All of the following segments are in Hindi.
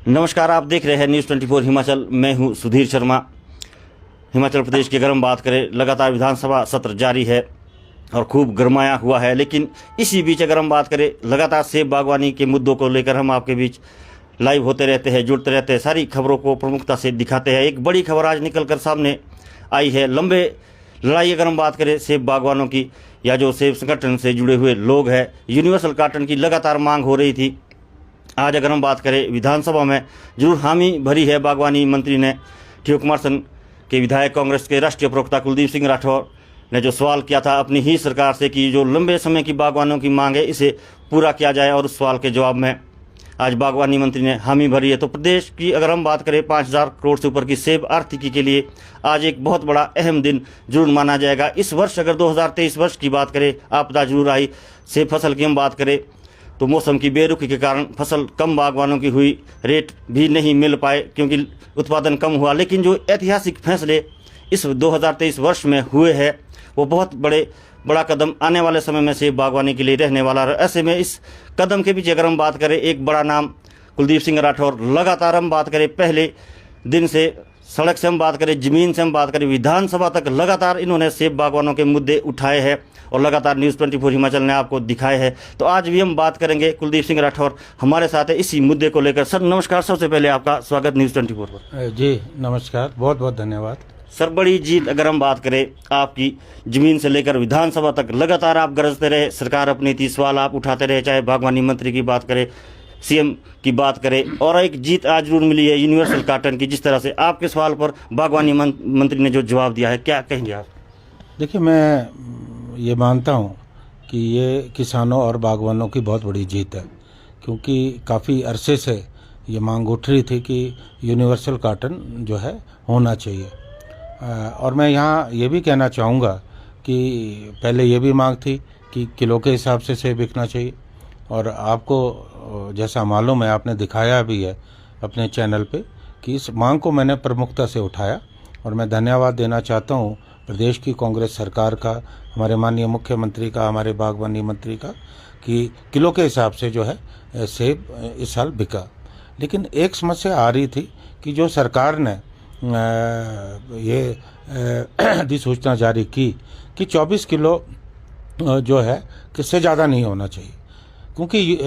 नमस्कार, आप देख रहे हैं न्यूज़ 24 हिमाचल। मैं हूं सुधीर शर्मा। हिमाचल प्रदेश की अगर हम बात करें, लगातार विधानसभा सत्र जारी है और खूब गरमाया हुआ है। लेकिन इसी बीच अगर हम बात करें, लगातार सेब बागवानी के मुद्दों को लेकर हम आपके बीच लाइव होते रहते हैं, जुड़ते रहते हैं, सारी खबरों को प्रमुखता से दिखाते हैं। एक बड़ी खबर आज निकल कर सामने आई है। लंबे लड़ाई अगर हम बात करें सेब बागवानों की, या जो सेब संगठन से जुड़े हुए लोग हैं, यूनिवर्सल कार्टन की लगातार मांग हो रही थी। आज अगर हम बात करें, विधानसभा में जरूर हामी भरी है बागवानी मंत्री ने। ठियोकुमारसन के विधायक कांग्रेस के राष्ट्रीय प्रवक्ता कुलदीप सिंह राठौर ने जो सवाल किया था अपनी ही सरकार से कि जो लंबे समय की बागवानों की मांग है इसे पूरा किया जाए, और उस सवाल के जवाब में आज बागवानी मंत्री ने हामी भरी है। तो प्रदेश की अगर हम बात करें, 5,000 करोड़ से ऊपर की सेब आर्थिकी के लिए आज एक बहुत बड़ा अहम दिन जरूर माना जाएगा। इस वर्ष अगर 2023 वर्ष की बात करें, आपदा जरूर आई। सेब फसल की हम बात करें तो मौसम की बेरुखी के कारण फसल कम बागवानों की हुई, रेट भी नहीं मिल पाए क्योंकि उत्पादन कम हुआ। लेकिन जो ऐतिहासिक फैसले इस 2023 वर्ष में हुए हैं वो बहुत बड़ा कदम आने वाले समय में सेब बागवानी के लिए रहने वाला है। ऐसे में इस कदम के पीछे अगर हम बात करें, एक बड़ा नाम कुलदीप सिंह राठौर। लगातार हम बात करें पहले दिन से, सड़क से हम बात करें, ज़मीन से हम बात करें, विधानसभा तक लगातार इन्होंने सेब बागवानों के मुद्दे उठाए हैं और लगातार न्यूज़ 24 हिमाचल ने आपको दिखाए हैं। तो आज भी हम बात करेंगे। कुलदीप सिंह राठौर हमारे साथ है इसी मुद्दे को लेकर। सर नमस्कार, सबसे पहले आपका स्वागत न्यूज़ 24 पर। जी नमस्कार, बहुत बहुत धन्यवाद। सर, बड़ी जीत अगर हम बात करें आपकी, ज़मीन से लेकर विधानसभा तक लगातार आप गरजते रहे, सरकार अपनी थी, सवाल आप उठाते रहे, चाहे बागवानी मंत्री की बात करें, सीएम की बात करें, और एक जीत आज जरूर मिली है यूनिवर्सल कार्टन की। जिस तरह से आपके सवाल पर बागवानी मंत्री ने जो जवाब दिया है, क्या कहेंगे आप? देखिए, मैं ये मानता हूँ कि ये किसानों और बागवानों की बहुत बड़ी जीत है, क्योंकि काफ़ी अरसे से ये मांग उठ रही थी कि यूनिवर्सल कार्टन जो है होना चाहिए। और मैं यहाँ ये भी कहना चाहूँगा कि पहले ये भी मांग थी कि किलो के हिसाब से सेब बिकना चाहिए, और आपको जैसा मालूम है, आपने दिखाया भी है अपने चैनल पे कि इस मांग को मैंने प्रमुखता से उठाया। और मैं धन्यवाद देना चाहता हूँ प्रदेश की कांग्रेस सरकार का, हमारे माननीय मुख्यमंत्री का, हमारे बागवानी मंत्री का, कि किलो के हिसाब से जो है सेब इस साल बिका। लेकिन एक समस्या आ रही थी कि जो सरकार ने ये अधिसूचना जारी की कि 24 किलो जो है किससे ज़्यादा नहीं होना चाहिए, क्योंकि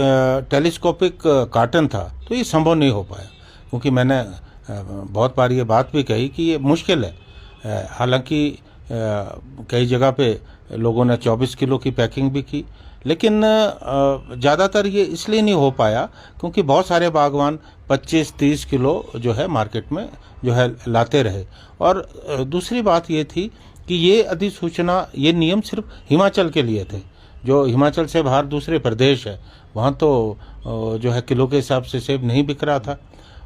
टेलीस्कोपिक कार्टन था तो ये संभव नहीं हो पाया। क्योंकि मैंने बहुत बार ये बात भी कही कि ये मुश्किल है। हालांकि कई जगह पे लोगों ने 24 किलो की पैकिंग भी की, लेकिन ज़्यादातर ये इसलिए नहीं हो पाया क्योंकि बहुत सारे बागवान 25-30 किलो जो है मार्केट में जो है लाते रहे। और दूसरी बात ये थी कि ये अधिसूचना, ये नियम सिर्फ हिमाचल के लिए थे। जो हिमाचल से बाहर दूसरे प्रदेश है, वहाँ तो जो है किलो के हिसाब से सेब नहीं बिक रहा था,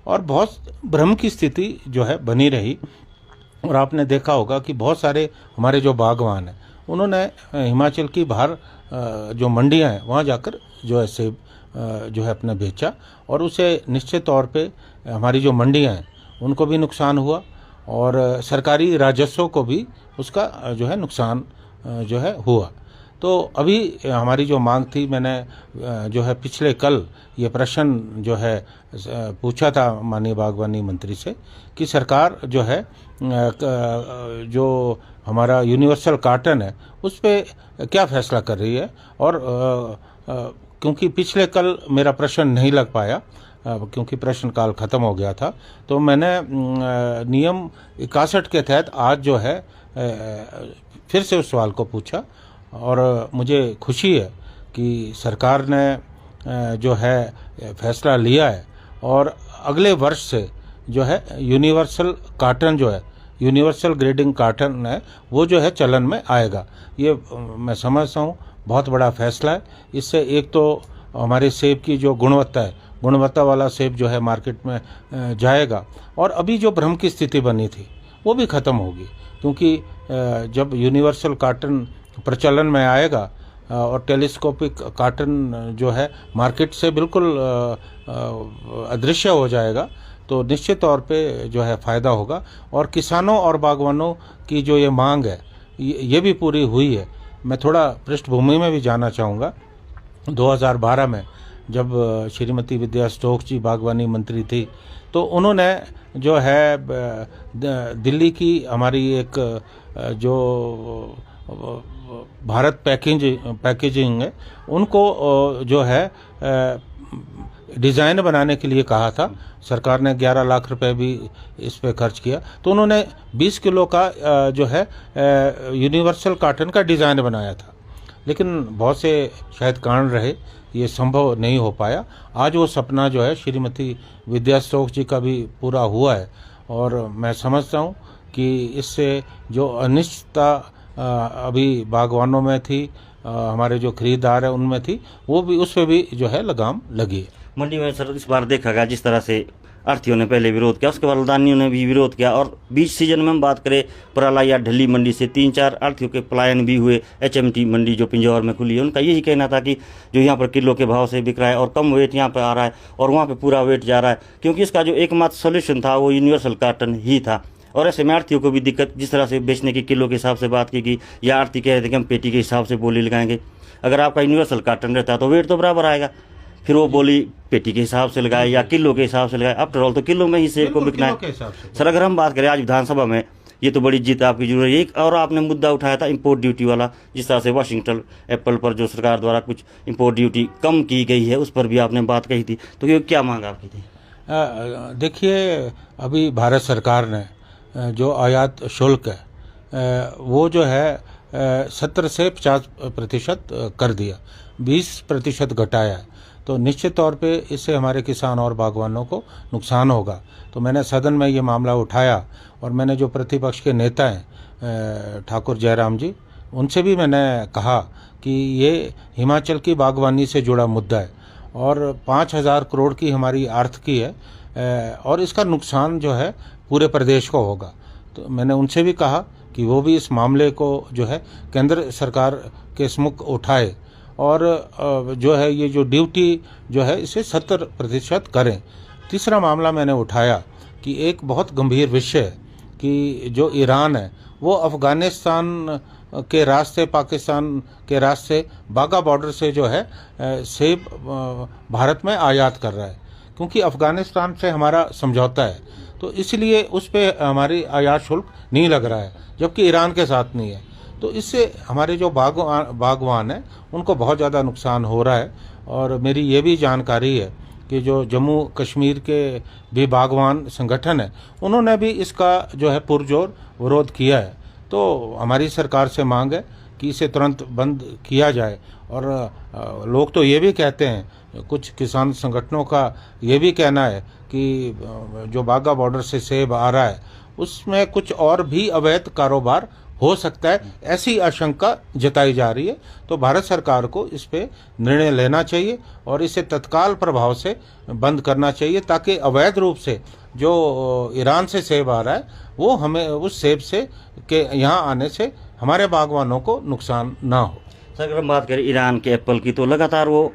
और बहुत भ्रम की स्थिति जो है बनी रही। और आपने देखा होगा कि बहुत सारे हमारे जो बागवान हैं उन्होंने हिमाचल की बाहर जो मंडियां हैं वहाँ जाकर जो है सेब जो है अपना बेचा, और उसे निश्चित तौर पे हमारी जो मंडियां हैं उनको भी नुकसान हुआ, और सरकारी राजस्व को भी उसका जो है नुकसान जो है हुआ। तो अभी हमारी जो मांग थी, मैंने जो है पिछले कल ये प्रश्न जो है पूछा था माननीय बागवानी मंत्री से कि सरकार जो है जो हमारा यूनिवर्सल कार्टन है उस पर क्या फैसला कर रही है। और क्योंकि पिछले कल मेरा प्रश्न नहीं लग पाया क्योंकि प्रश्नकाल ख़त्म हो गया था, तो मैंने नियम 61 के तहत आज जो है फिर से उस सवाल को पूछा। और मुझे खुशी है कि सरकार ने जो है फैसला लिया है, और अगले वर्ष से जो है यूनिवर्सल कार्टन जो है, यूनिवर्सल ग्रेडिंग कार्टन है, वो जो है चलन में आएगा। ये मैं समझता हूँ बहुत बड़ा फैसला है। इससे एक तो हमारे सेब की जो गुणवत्ता है, गुणवत्ता वाला सेब जो है मार्केट में जाएगा, और अभी जो भ्रम की स्थिति बनी थी वो भी ख़त्म होगी। क्योंकि जब यूनिवर्सल कार्टन प्रचलन में आएगा और टेलीस्कोपिक कार्टन जो है मार्केट से बिल्कुल अदृश्य हो जाएगा, तो निश्चित तौर पे जो है फ़ायदा होगा। और किसानों और बागवानों की जो ये मांग है ये भी पूरी हुई है। मैं थोड़ा पृष्ठभूमि में भी जाना चाहूँगा। 2012 में जब श्रीमती विद्या स्टोक्स जी बागवानी मंत्री थी, तो उन्होंने जो है दिल्ली की हमारी एक जो भारत पैकेजिंग है, उनको जो है डिज़ाइन बनाने के लिए कहा था। सरकार ने 11 लाख रुपए भी इस पे खर्च किया। तो उन्होंने 20 किलो का जो है यूनिवर्सल कार्टन का डिज़ाइन बनाया था, लेकिन बहुत से शायद कारण रहे, ये संभव नहीं हो पाया। आज वो सपना जो है श्रीमती विद्या स्टोक्स जी का भी पूरा हुआ है, और मैं समझता हूँ कि इससे जो अनिश्चितता अभी बागवानों में थी, हमारे जो खरीदार है उनमें थी, वो भी उस पर भी जो है लगाम लगी है। मंडी में सर इस बार देखा गया जिस तरह से आढ़तियों ने पहले विरोध किया, उसके बाद लदानियों ने भी विरोध किया, और बीच सीजन में हम बात करें पराला या ढली मंडी से 3-4 आढ़तियों के पलायन भी हुए। HMT मंडी जो पिंजौर में खुली है, उनका यही कहना था कि जो यहाँ पर किलो के भाव से बिक रहा है और कम वेट यहाँ पर आ रहा है और वहाँ पर पूरा वेट जा रहा है, क्योंकि इसका जो एकमात्र सोल्यूशन था वो यूनिवर्सल कार्टन ही था। और ऐसे में आढ़तियों को भी दिक्कत, जिस तरह से बेचने की किलो के हिसाब से बात की गई, या आढ़ती कह रहे थे कि हम पेटी के हिसाब से बोली लगाएंगे। अगर आपका यूनिवर्सल कार्टन रहता है तो वेट तो बराबर आएगा, फिर वो बोली पेटी के हिसाब से लगाए या किलो के हिसाब से लगाए। आफ्टर ऑल तो किलो में ही सेब को बिकना है। सर अगर हम बात करें आज विधानसभा में, ये तो बड़ी जीत आपकी जरूर है। एक और आपने मुद्दा उठाया था इंपोर्ट ड्यूटी वाला, जिस तरह से वाशिंगटन एप्पल पर जो सरकार द्वारा कुछ इंपोर्ट ड्यूटी कम की गई है, उस पर भी आपने बात कही थी, तो ये क्या मांग आपकी थी? देखिए, अभी भारत सरकार ने जो आयात शुल्क है वो जो है 70 से 50% कर दिया, 20% घटाया है। तो निश्चित तौर पे इससे हमारे किसान और बागवानों को नुकसान होगा। तो मैंने सदन में ये मामला उठाया, और मैंने जो प्रतिपक्ष के नेता हैं ठाकुर जयराम जी, उनसे भी मैंने कहा कि ये हिमाचल की बागवानी से जुड़ा मुद्दा है, और 5,000 करोड़ की हमारी आर्थिकी है, और इसका नुकसान जो है पूरे प्रदेश को होगा। तो मैंने उनसे भी कहा कि वो भी इस मामले को जो है केंद्र सरकार के सम्मुख उठाए, और जो है ये जो ड्यूटी जो है इसे 70% करें। तीसरा मामला मैंने उठाया कि एक बहुत गंभीर विषय है कि जो ईरान है वो अफ़गानिस्तान के रास्ते, पाकिस्तान के रास्ते बाघा बॉर्डर से जो है सेब भारत में आयात कर रहा है, क्योंकि अफ़गानिस्तान से हमारा समझौता है, तो इसलिए उस पर हमारी आयात शुल्क नहीं लग रहा है, जबकि ईरान के साथ नहीं है। तो इससे हमारे जो बागवान हैं उनको बहुत ज़्यादा नुकसान हो रहा है। और मेरी ये भी जानकारी है कि जो जम्मू कश्मीर के भी बागवान संगठन है, उन्होंने भी इसका जो है पुरजोर विरोध किया है। तो हमारी सरकार से मांग है कि इसे तुरंत बंद किया जाए। और लोग तो ये भी कहते हैं, कुछ किसान संगठनों का ये भी कहना है कि जो बाघा बॉर्डर से सेब आ रहा है उसमें कुछ और भी अवैध कारोबार हो सकता है, ऐसी आशंका जताई जा रही है। तो भारत सरकार को इस पे निर्णय लेना चाहिए और इसे तत्काल प्रभाव से बंद करना चाहिए, ताकि अवैध रूप से जो ईरान से सेब आ रहा है वो हमें उस सेब से के यहाँ आने से हमारे बागवानों को नुकसान ना हो। सर अगर हम बात करें ईरान के एप्पल की, तो लगातार वो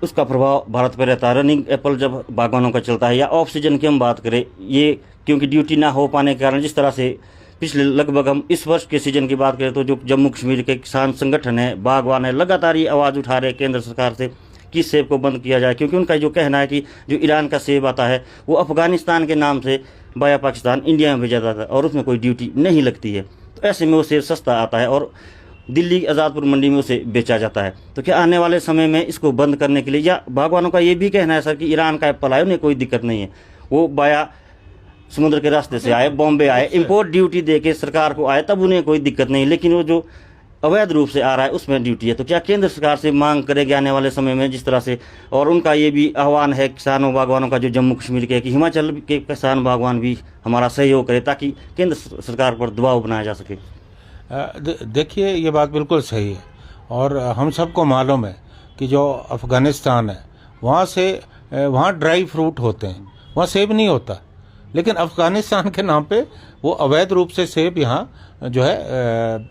उसका प्रभाव भारत पर रहता है। रनिंग एप्पल जब बागवानों का चलता है, या ऑफ सीजन की हम बात करें, ये क्योंकि ड्यूटी ना हो पाने के कारण जिस तरह से पिछले लगभग हम इस वर्ष के सीजन की बात करें तो जो जम्मू कश्मीर के किसान संगठन है, बागवान है, लगातार ये आवाज़ उठा रहे हैं केंद्र सरकार से कि सेब को बंद किया जाए, क्योंकि उनका जो कहना है कि जो ईरान का सेब आता है वो अफगानिस्तान के नाम से बाया पाकिस्तान इंडिया में भेजा जाता है और उसमें कोई ड्यूटी नहीं लगती है। तो ऐसे में वो सेब सस्ता आता है और दिल्ली आज़ादपुर मंडी में उसे बेचा जाता है। तो क्या आने वाले समय में इसको बंद करने के लिए, या बागवानों का ये भी कहना है सर कि ईरान का एप्पल आए उन्हें कोई दिक्कत नहीं है, वो बाया समुद्र के रास्ते से आए, बॉम्बे आए, इंपोर्ट ड्यूटी दे के सरकार को आए, तब उन्हें कोई दिक्कत नहीं, लेकिन वो जो अवैध रूप से आ रहा है उसमें ड्यूटी है। तो क्या केंद्र सरकार से मांग करेगी आने वाले समय में जिस तरह से, और उनका ये भी आह्वान है किसानों बागवानों का जो जम्मू कश्मीर के, कि हिमाचल के किसान बागवान भी हमारा सहयोग करें ताकि केंद्र सरकार पर दबाव बनाया जा सके। देखिए, ये बात बिल्कुल सही है, और हम सबको मालूम है कि जो अफ़गानिस्तान है वहाँ ड्राई फ्रूट होते हैं, वहाँ सेब नहीं होता, लेकिन अफ़गानिस्तान के नाम पे वो अवैध रूप से सेब यहाँ जो है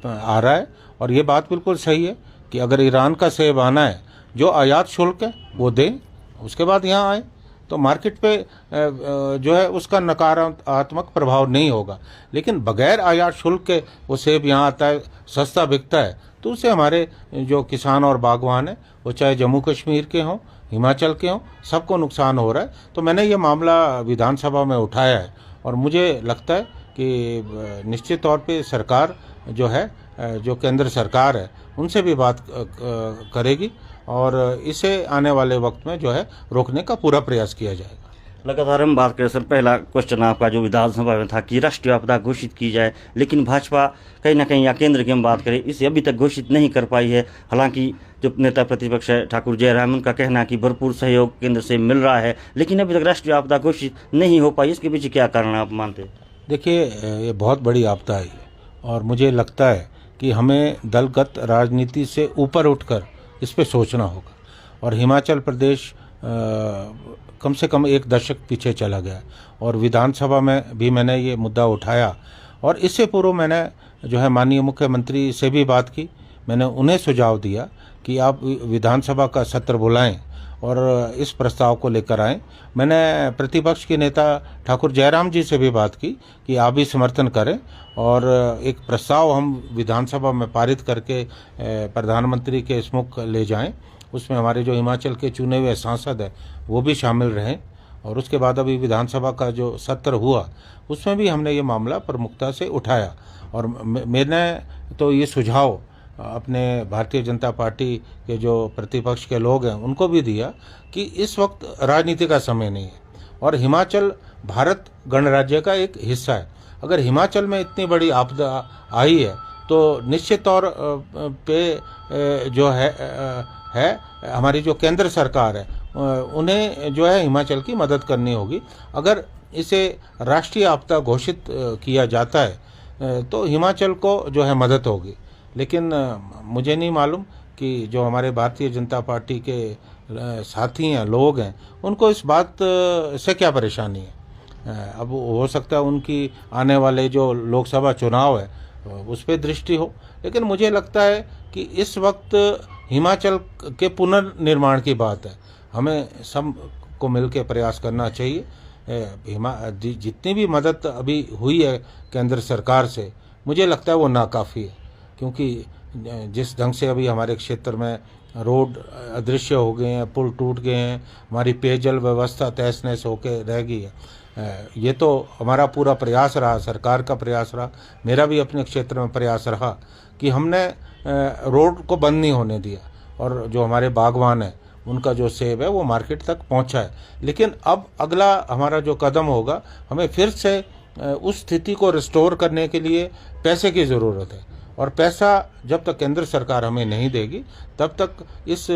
आ रहा है। और ये बात बिल्कुल सही है कि अगर ईरान का सेब आना है, जो आयात शुल्क है वो दें, उसके बाद यहाँ आए, तो मार्केट पे जो है उसका नकारात्मक प्रभाव नहीं होगा। लेकिन बगैर आयात शुल्क के वो सेब यहाँ आता है, सस्ता बिकता है, तो उससे हमारे जो किसान और बागवान हैं, वो चाहे जम्मू कश्मीर के हों, हिमाचल के हों, सबको नुकसान हो रहा है। तो मैंने ये मामला विधानसभा में उठाया है और मुझे लगता है कि निश्चित तौर पे सरकार जो है, जो केंद्र सरकार है, उनसे भी बात करेगी और इसे आने वाले वक्त में जो है रोकने का पूरा प्रयास किया जाएगा। लगातार हम बात करें सर, पहला क्वेश्चन आपका जो विधानसभा में था कि राष्ट्रीय आपदा घोषित की जाए, लेकिन भाजपा कहीं ना कहीं या केंद्र की हम बात करें, इसे अभी तक घोषित नहीं कर पाई है। हालांकि जो नेता प्रतिपक्ष है ठाकुर जयराम, उनका कहना है कि भरपूर सहयोग केंद्र से मिल रहा है, लेकिन अभी तक राष्ट्रीय आपदा घोषित नहीं हो पाई। इसके पीछे क्या कारण आप मानते हैं? देखिए, ये बहुत बड़ी आपदा है और मुझे लगता है कि हमें दलगत राजनीति से ऊपर उठकर इस पे सोचना होगा। और हिमाचल प्रदेश कम से कम एक दशक पीछे चला गया और विधानसभा में भी मैंने ये मुद्दा उठाया और इससे पूर्व मैंने जो है माननीय मुख्यमंत्री से भी बात की। मैंने उन्हें सुझाव दिया कि आप विधानसभा का सत्र बुलाएं और इस प्रस्ताव को लेकर आएं। मैंने प्रतिपक्ष के नेता ठाकुर जयराम जी से भी बात की कि आप भी समर्थन करें और एक प्रस्ताव हम विधानसभा में पारित करके प्रधानमंत्री के सम्मुख ले जाएं। उसमें हमारे जो हिमाचल के चुने हुए सांसद हैं वो भी शामिल रहें। और उसके बाद अभी विधानसभा का जो सत्र हुआ उसमें भी हमने ये मामला प्रमुखता से उठाया और मैंने तो ये सुझाव अपने भारतीय जनता पार्टी के जो प्रतिपक्ष के लोग हैं उनको भी दिया कि इस वक्त राजनीति का समय नहीं है और हिमाचल भारत गणराज्य का एक हिस्सा है। अगर हिमाचल में इतनी बड़ी आपदा आई है तो निश्चित तौर पे जो है हमारी जो केंद्र सरकार है उन्हें जो है हिमाचल की मदद करनी होगी। अगर इसे राष्ट्रीय आपदा घोषित किया जाता है तो हिमाचल को जो है मदद होगी, लेकिन मुझे नहीं मालूम कि जो हमारे भारतीय जनता पार्टी के साथी हैं, लोग हैं, उनको इस बात से क्या परेशानी है। अब हो सकता है उनकी आने वाले जो लोकसभा चुनाव है उस पर दृष्टि हो, लेकिन मुझे लगता है कि इस वक्त हिमाचल के पुनर्निर्माण की बात है। हमें सब को मिलकर प्रयास करना चाहिए। जितनी भी मदद अभी हुई है केंद्र सरकार से, मुझे लगता है वो नाकाफ़ी है, क्योंकि जिस ढंग से अभी हमारे क्षेत्र में रोड अदृश्य हो गए हैं, पुल टूट गए हैं, हमारी पेयजल व्यवस्था तहस नहस होकर रह गई है। ये तो हमारा पूरा प्रयास रहा, सरकार का प्रयास रहा, मेरा भी अपने क्षेत्र में प्रयास रहा कि हमने रोड को बंद नहीं होने दिया और जो हमारे बागवान हैं उनका जो सेब है वो मार्केट तक पहुंचा है। लेकिन अब अगला हमारा जो कदम होगा, हमें फिर से उस स्थिति को रिस्टोर करने के लिए पैसे की ज़रूरत है और पैसा जब तक केंद्र सरकार हमें नहीं देगी तब तक इस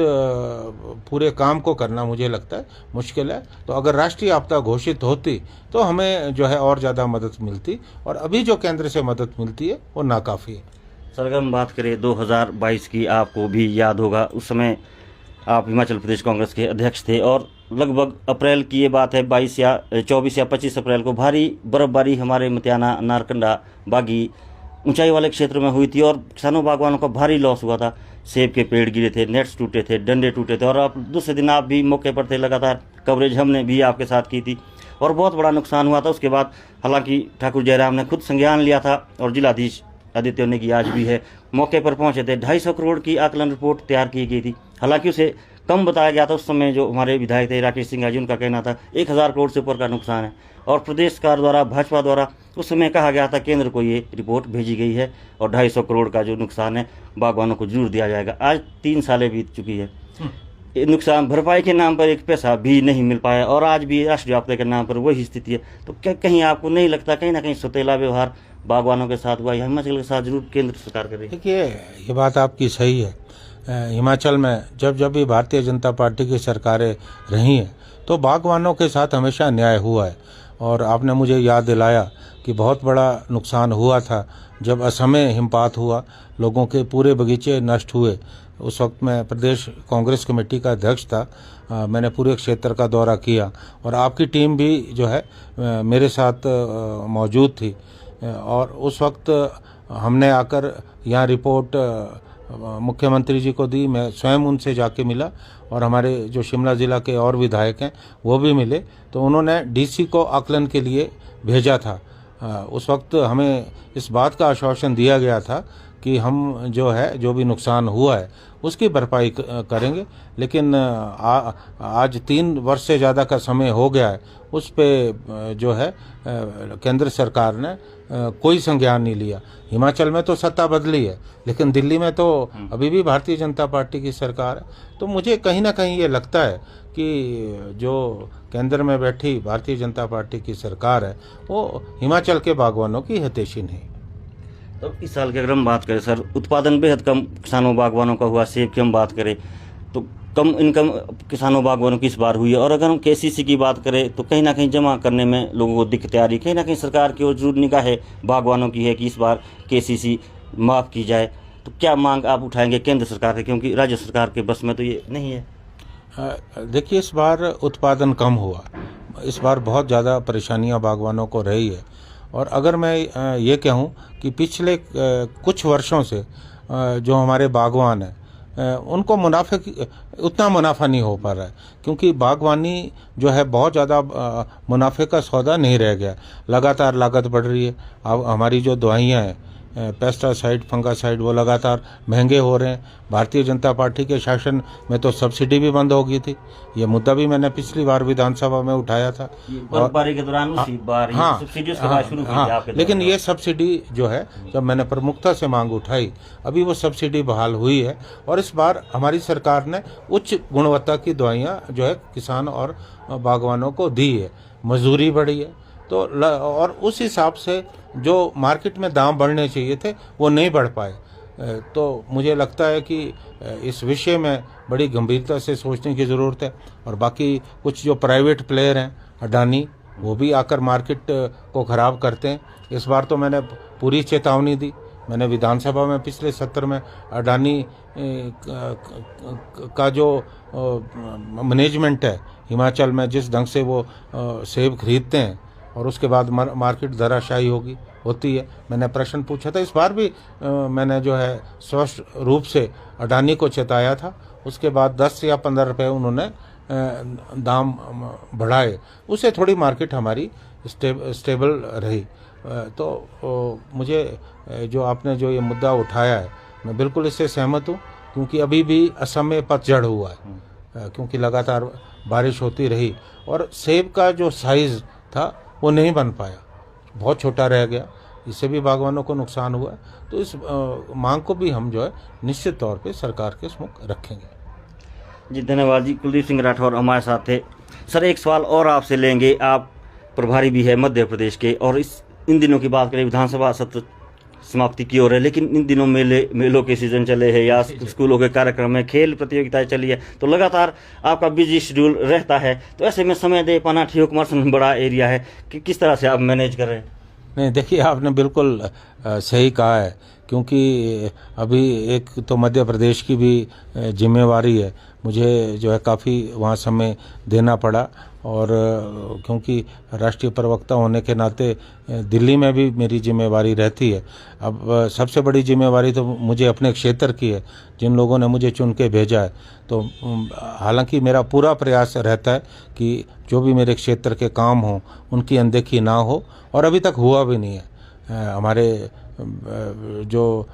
पूरे काम को करना मुझे लगता है मुश्किल है। तो अगर राष्ट्रीय आपदा घोषित होती तो हमें जो है और ज़्यादा मदद मिलती और अभी जो केंद्र से मदद मिलती है वो नाकाफ़ी है। सर, अगर हम बात करें 2022 की, आपको भी याद होगा उस समय आप हिमाचल प्रदेश कांग्रेस के अध्यक्ष थे और लगभग अप्रैल की ये बात है, 24 या 25 अप्रैल को भारी बर्फबारी हमारे मतियाना, नारकंडा, बागी ऊंचाई वाले क्षेत्र में हुई थी और किसानों बागवानों का भारी लॉस हुआ था। सेब के पेड़ गिरे थे, नेट्स टूटे थे, डंडे टूटे थे और आप दूसरे दिन आप भी मौके पर थे। लगातार कवरेज हमने भी आपके साथ की थी और बहुत बड़ा नुकसान हुआ था। उसके बाद हालांकि ठाकुर जयराम ने खुद संज्ञान लिया था और जिलाधीश आदित्य नेगी आज भी है, मौके पर पहुंचे थे। 250 करोड़ की आकलन रिपोर्ट तैयार की गई थी, हालांकि उसे कम बताया गया था। उस समय जो हमारे विधायक थे राकेश सिंह जी, उनका कहना था 1000 करोड़ से ऊपर का नुकसान है और प्रदेश सरकार द्वारा, भाजपा द्वारा उस समय कहा गया था केंद्र को ये रिपोर्ट भेजी गई है और 250 करोड़ का जो नुकसान है बागवानों को जरूर दिया जाएगा। आज 3 सालें बीत चुकी है, नुकसान भरपाई के नाम पर एक पैसा भी नहीं मिल पाया और आज भी राष्ट्रीय आपदा के नाम पर वही स्थिति है। तो क्या कहीं आपको नहीं लगता कहीं ना कहीं सौतेला व्यवहार बागवानों के साथ हुआ, हिमाचल के साथ जरूर केंद्र सरकार कर रही है? देखिए, ये बात आपकी सही है। हिमाचल में जब भी भारतीय जनता पार्टी की सरकारें रही हैं तो बागवानों के साथ हमेशा अन्याय हुआ है और आपने मुझे याद दिलाया कि बहुत बड़ा नुकसान हुआ था जब असमय हिमपात हुआ, लोगों के पूरे बगीचे नष्ट हुए। उस वक्त मैं प्रदेश कांग्रेस कमेटी का अध्यक्ष था, मैंने पूरे क्षेत्र का दौरा किया और आपकी टीम भी जो है मेरे साथ मौजूद थी और उस वक्त हमने आकर यहाँ रिपोर्ट मुख्यमंत्री जी को दी। मैं स्वयं उनसे जाके मिला और हमारे जो शिमला ज़िला के और विधायक हैं वो भी मिले, तो उन्होंने डीसी को आकलन के लिए भेजा था। उस वक्त हमें इस बात का आश्वासन दिया गया था कि हम जो है जो भी नुकसान हुआ है उसकी भरपाई करेंगे, लेकिन आज 3 वर्ष से ज़्यादा का समय हो गया है, उस पे जो है केंद्र सरकार ने कोई संज्ञान नहीं लिया। हिमाचल में तो सत्ता बदली है, लेकिन दिल्ली में तो अभी भी भारतीय जनता पार्टी की सरकार है। तो मुझे कहीं ना कहीं ये लगता है कि जो केंद्र में बैठी भारतीय जनता पार्टी की सरकार है वो हिमाचल के बागवानों की हितैषी नहीं। तो इस साल की अगर हम बात करें सर, उत्पादन बेहद कम किसानों बागवानों का हुआ। सेब की हम बात करें तो कम इनकम किसानों बागवानों की इस बार हुई है। और अगर हम केसीसी की बात करें तो कहीं ना कहीं जमा करने में लोगों को दिक्कतें आ रही। कहीं ना कहीं सरकार की ओर जरूर निगाह है बागवानों की है कि इस बार केसीसी माफ़ की जाए। तो क्या मांग आप उठाएंगे केंद्र सरकार से, क्योंकि राज्य सरकार के बस में तो ये नहीं है? देखिए, इस बार उत्पादन कम हुआ, इस बार बहुत ज़्यादा परेशानियां बागवानों को रही है। और अगर मैं ये कहूं कि पिछले कुछ वर्षों से जो हमारे बागवान हैं उनको उतना मुनाफा नहीं हो पा रहा है, क्योंकि बागवानी जो है बहुत ज़्यादा मुनाफे का सौदा नहीं रह गया। लगातार लागत बढ़ रही है। अब हमारी जो दवाइयाँ हैं, पेस्टिसाइड, फंगासाइड, वो लगातार महंगे हो रहे हैं। भारतीय जनता पार्टी के शासन में तो सब्सिडी भी बंद हो गई थी। ये मुद्दा भी मैंने पिछली बार विधानसभा में उठाया था। बर्फबारी के दौरान उसी बार सब्सिडी उसके बाद शुरू की थी। लेकिन ये सब्सिडी जो है, जब मैंने प्रमुखता से मांग उठाई, अभी वो सब्सिडी बहाल हुई है। और इस बार हमारी सरकार ने उच्च गुणवत्ता की दवाइयाँ जो है किसान और बागवानों को दी है। मजदूरी बढ़ी है, तो और उस हिसाब से जो मार्केट में दाम बढ़ने चाहिए थे वो नहीं बढ़ पाए। तो मुझे लगता है कि इस विषय में बड़ी गंभीरता से सोचने की ज़रूरत है। और बाकी कुछ जो प्राइवेट प्लेयर हैं, अडानी, वो भी आकर मार्केट को ख़राब करते हैं। इस बार तो मैंने पूरी चेतावनी दी। मैंने विधानसभा में पिछले सत्र में अडानी का जो मैनेजमेंट है हिमाचल में, जिस ढंग से वो सेब खरीदते हैं और उसके बाद मार्केट धराशायी होती है, मैंने प्रश्न पूछा था। इस बार भी मैंने जो है स्पष्ट रूप से अडानी को चेताया था। उसके बाद 10 या 15 रुपये उन्होंने दाम बढ़ाए, उससे थोड़ी मार्केट हमारी स्टेबल रही। तो मुझे जो आपने जो ये मुद्दा उठाया है, मैं बिल्कुल इससे सहमत हूँ, क्योंकि अभी भी असम में पतझड़ हुआ है, क्योंकि लगातार बारिश होती रही और सेब का जो साइज़ था वो नहीं बन पाया, बहुत छोटा रह गया। इससे भी बागवानों को नुकसान हुआ। तो इस मांग को भी हम जो है निश्चित तौर पे सरकार के सम्मुख रखेंगे। जी धन्यवाद जी। कुलदीप सिंह राठौर हमारे साथ थे। सर, एक सवाल और आपसे लेंगे। आप प्रभारी भी है मध्य प्रदेश के, और इन दिनों की बात करें विधानसभा सत्र समाप्ति की ओर है, लेकिन इन दिनों मेलों के सीजन चले हैं या स्कूलों के कार्यक्रम में खेल प्रतियोगिताएं चली है, तो लगातार आपका बिजी शेड्यूल रहता है। तो ऐसे में समय दे पाना ठियोग बड़ा एरिया है कि किस तरह से आप मैनेज कर रहे हैं? नहीं, देखिए, आपने बिल्कुल सही कहा है, क्योंकि अभी एक तो मध्य प्रदेश की भी जिम्मेवारी है। मुझे जो है काफ़ी वहाँ समय देना पड़ा, और क्योंकि राष्ट्रीय प्रवक्ता होने के नाते दिल्ली में भी मेरी जिम्मेवारी रहती है। अब सबसे बड़ी जिम्मेवारी तो मुझे अपने क्षेत्र की है, जिन लोगों ने मुझे चुन के भेजा है। तो हालांकि मेरा पूरा प्रयास रहता है कि जो भी मेरे क्षेत्र के काम हों उनकी अनदेखी ना हो, और अभी तक हुआ भी नहीं है। हमारे जो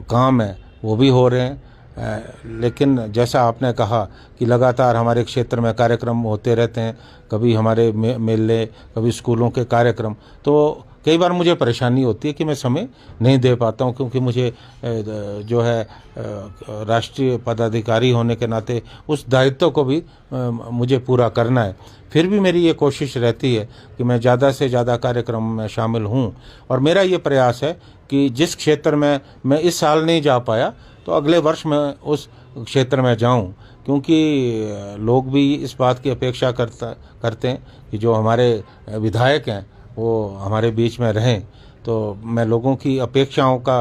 काम है वो भी हो रहे हैं। लेकिन जैसा आपने कहा कि लगातार हमारे क्षेत्र में कार्यक्रम होते रहते हैं, कभी हमारे मेले, कभी स्कूलों के कार्यक्रम, तो कई बार मुझे परेशानी होती है कि मैं समय नहीं दे पाता हूं, क्योंकि मुझे जो है राष्ट्रीय पदाधिकारी होने के नाते उस दायित्व को भी मुझे पूरा करना है। फिर भी मेरी ये कोशिश रहती है कि मैं ज़्यादा से ज़्यादा कार्यक्रम में शामिल हूं, और मेरा ये प्रयास है कि जिस क्षेत्र में मैं इस साल नहीं जा पाया तो अगले वर्ष मैं उस क्षेत्र में जाऊं, क्योंकि लोग भी इस बात की अपेक्षा करते हैं कि जो हमारे विधायक हैं वो हमारे बीच में रहें। तो मैं लोगों की अपेक्षाओं का,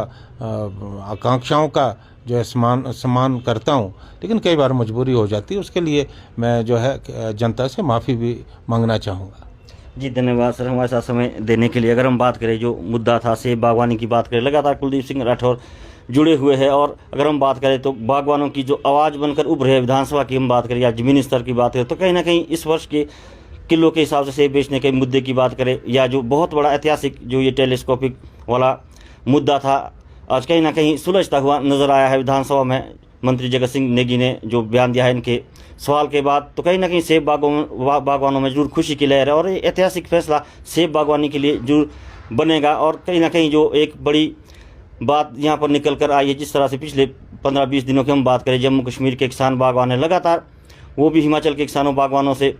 आकांक्षाओं का जो है सम्मान करता हूं, लेकिन कई बार मजबूरी हो जाती है। उसके लिए मैं जो है जनता से माफ़ी भी मांगना चाहूँगा। जी धन्यवाद सर, हमारे साथ समय देने के लिए। अगर हम बात करें जो मुद्दा था सेब बागवानी की बात करें, लगातार कुलदीप सिंह राठौर जुड़े हुए हैं। और अगर हम बात करें तो बागवानों की जो आवाज़ बनकर उभरे है, विधानसभा की हम बात करें या जमीनी स्तर की बात करें, तो कहीं ना कहीं इस वर्ष के किलो के हिसाब से सेब बेचने के मुद्दे की बात करें, या जो बहुत बड़ा ऐतिहासिक जो ये टेलीस्कोपिक वाला मुद्दा था आज कहीं ना कहीं सुलझता हुआ नजर आया है। विधानसभा में मंत्री जगत सिंह नेगी ने जो बयान दिया है इनके सवाल के बाद, तो कहीं ना कहीं सेब बागवानों में जरूर खुशी की लहर है और ये ऐतिहासिक फैसला सेब बागवानी के लिए जरूर बनेगा। और कहीं ना कहीं जो एक बड़ी बात यहाँ पर निकल कर आई है, जिस तरह से पिछले 15-20 दिनों की हम बात करें, जम्मू कश्मीर के किसान बागवान है, लगातार वो भी हिमाचल के किसानों बागवानों से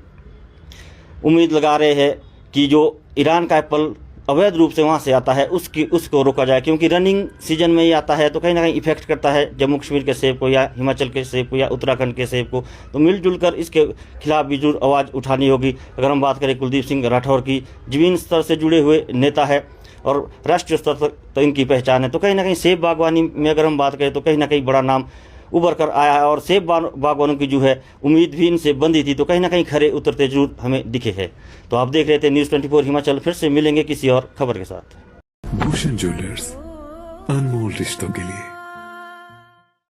उम्मीद लगा रहे हैं कि जो ईरान का एप्पल अवैध रूप से वहाँ से आता है उसको रोका जाए, क्योंकि रनिंग सीजन में ही आता है, तो कहीं ना कहीं इफेक्ट करता है जम्मू कश्मीर के सेब को या हिमाचल के सेब को या उत्तराखंड के सेब को। तो मिलजुल कर इसके खिलाफ भी जरूर आवाज़ उठानी होगी। अगर हम बात करें कुलदीप सिंह राठौर की, जमीन स्तर से जुड़े हुए नेता है और राष्ट्रीय स्तर तक तो इनकी पहचान है, तो कहीं ना कहीं सेब बागवानी में अगर हम बात करें तो कहीं ना कहीं बड़ा नाम उभर कर आया है। और सेब बागवानों की जो है उम्मीद भी इनसे बंधी थी, तो कहीं ना कहीं खरे उतरते जरूर हमें दिखे हैं। तो आप देख रहे थे न्यूज़ 24 हिमाचल। फिर से मिलेंगे किसी और खबर के साथ। भूषण ज्वेलर्स, अनमोल रिश्तों के लिए।